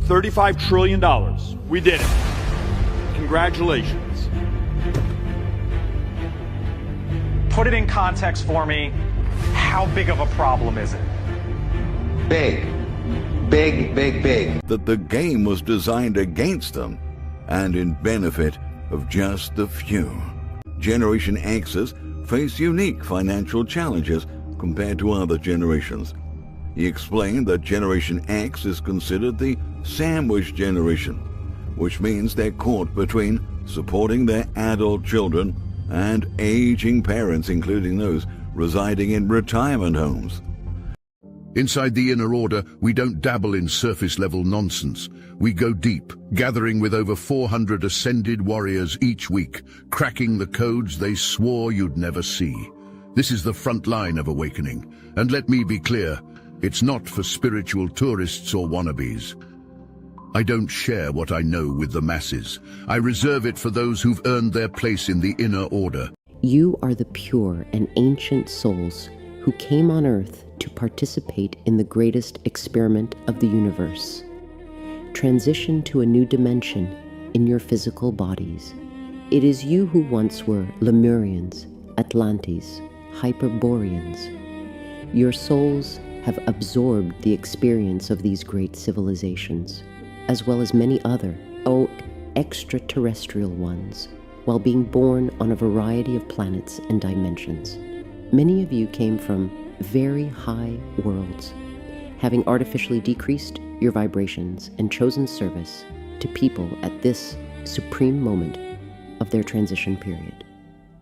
$35 trillion. We did it. Congratulations. Put it in context for me. How big of a problem is it? Big. Big, big, big. That the game was designed against them and in benefit of just the few. Generation X's face unique financial challenges compared to other generations. He explained that Generation X is considered the sandwich generation, which means they're caught between supporting their adult children and aging parents, including those residing in retirement homes. Inside the Inner Order, we don't dabble in surface-level nonsense. We go deep, gathering with over 400 ascended warriors each week, cracking the codes they swore you'd never see. This is the front line of awakening. And let me be clear, it's not for spiritual tourists or wannabes. I don't share what I know with the masses. I reserve it for those who've earned their place in the Inner Order. You are the pure and ancient souls who came on Earth to participate in the greatest experiment of the universe. Transition to a new dimension in your physical bodies. It is you who once were Lemurians, Atlantes, Hyperboreans. Your souls have absorbed the experience of these great civilizations, as well as many other, extraterrestrial ones, while being born on a variety of planets and dimensions. Many of you came from very high worlds, having artificially decreased your vibrations and chosen service to people at this supreme moment of their transition period.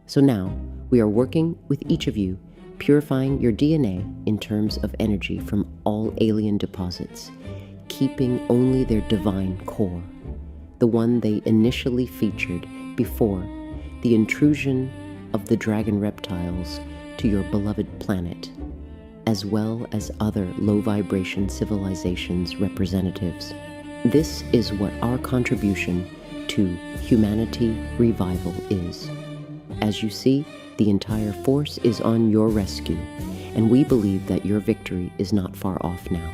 So now, we are working with each of you, purifying your DNA in terms of energy from all alien deposits, keeping only their divine core, the one they initially featured before the intrusion of the dragon reptiles to your beloved planet, as well as other low-vibration civilizations' representatives. This is what our contribution to humanity revival is. As you see, the entire force is on your rescue, and we believe that your victory is not far off now.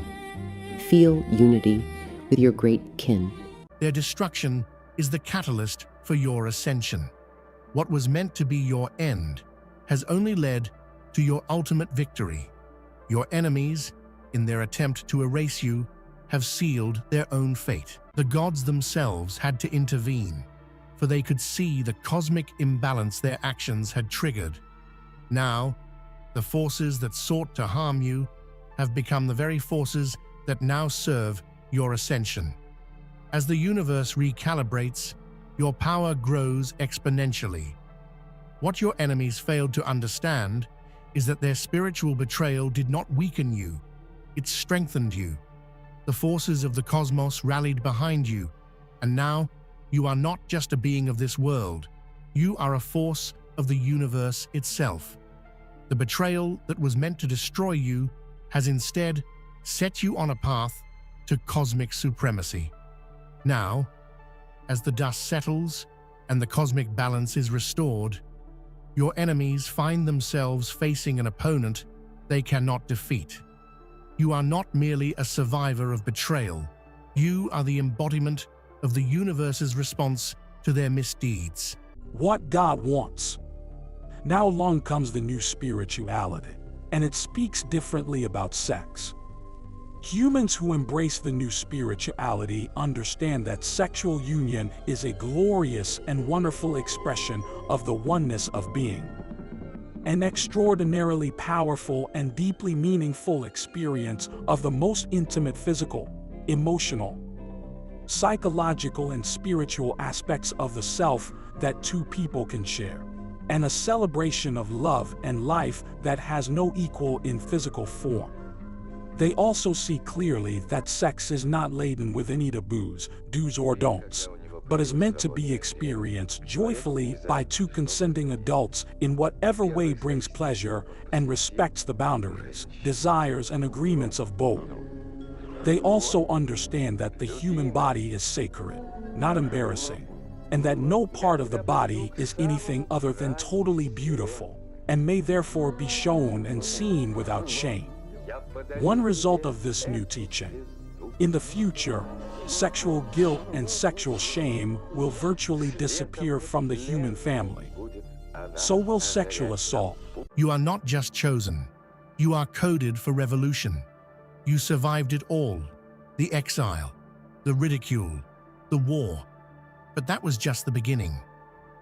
Feel unity with your great kin. Their destruction is the catalyst for your ascension. What was meant to be your end has only led to your ultimate victory. Your enemies, in their attempt to erase you, have sealed their own fate. The gods themselves had to intervene, for they could see the cosmic imbalance their actions had triggered. Now, the forces that sought to harm you have become the very forces that now serve your ascension. As the universe recalibrates, your power grows exponentially. What your enemies failed to understand is that their spiritual betrayal did not weaken you, it strengthened you. The forces of the cosmos rallied behind you, and now you are not just a being of this world, you are a force of the universe itself. The betrayal that was meant to destroy you has instead set you on a path to cosmic supremacy. Now, as the dust settles and the cosmic balance is restored, your enemies find themselves facing an opponent they cannot defeat. You are not merely a survivor of betrayal. You are the embodiment of the universe's response to their misdeeds. What God wants. Now along comes the new spirituality, and it speaks differently about sex. Humans who embrace the new spirituality understand that sexual union is a glorious and wonderful expression of the oneness of being. An extraordinarily powerful and deeply meaningful experience of the most intimate physical, emotional, psychological, and spiritual aspects of the self that two people can share, and a celebration of love and life that has no equal in physical form. They also see clearly that sex is not laden with any taboos, do's or don'ts, but is meant to be experienced joyfully by two consenting adults in whatever way brings pleasure and respects the boundaries, desires, and agreements of both. They also understand that the human body is sacred, not embarrassing, and that no part of the body is anything other than totally beautiful, and may therefore be shown and seen without shame. One result of this new teaching: in the future, sexual guilt and sexual shame will virtually disappear from the human family. So will sexual assault. You are not just chosen. You are coded for revolution. You survived it all. The exile, the ridicule, the war. But that was just the beginning.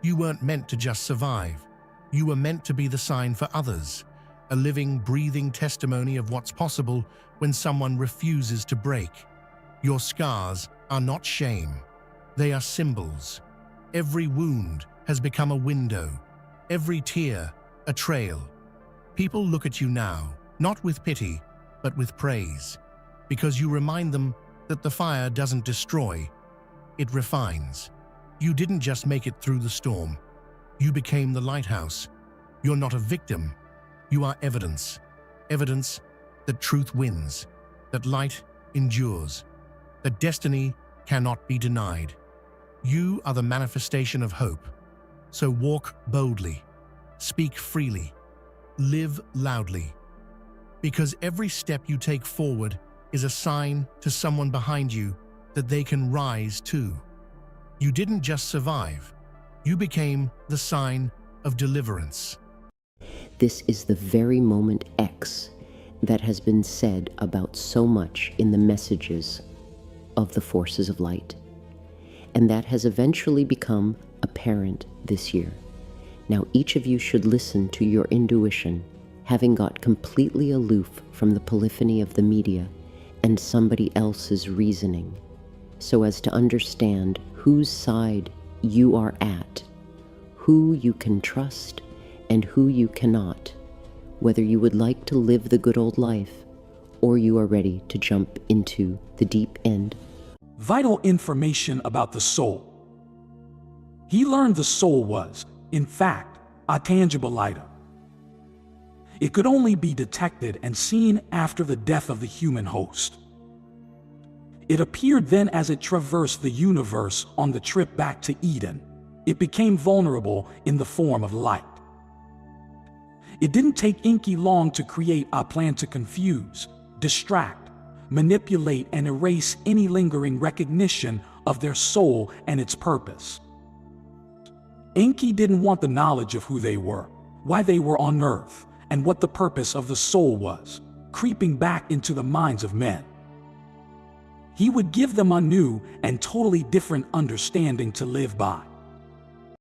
You weren't meant to just survive. You were meant to be the sign for others, a living, breathing testimony of what's possible when someone refuses to break. Your scars are not shame. They are symbols. Every wound has become a window. Every tear, a trail. People look at you now, not with pity, but with praise, because you remind them that the fire doesn't destroy, it refines. You didn't just make it through the storm. You became the lighthouse. You're not a victim. You are evidence. Evidence that truth wins, that light endures, that destiny cannot be denied. You are the manifestation of hope. So walk boldly, speak freely, live loudly. Because every step you take forward is a sign to someone behind you that they can rise too. You didn't just survive. You became the sign of deliverance. This is the very moment X that has been said about so much in the messages of the forces of light. And that has eventually become apparent this year. Now each of you should listen to your intuition, having got completely aloof from the polyphony of the media and somebody else's reasoning, so as to understand whose side you are at, who you can trust and who you cannot, whether you would like to live the good old life or you are ready to jump into the deep end. Vital information about the soul. He learned the soul was, in fact, a tangible item. It could only be detected and seen after the death of the human host. It appeared then as it traversed the universe on the trip back to Eden. It became vulnerable in the form of light. It didn't take Enki long to create a plan to confuse, distract, manipulate, and erase any lingering recognition of their soul and its purpose. Enki didn't want the knowledge of who they were, why they were on Earth, and what the purpose of the soul was, creeping back into the minds of men. He would give them a new and totally different understanding to live by.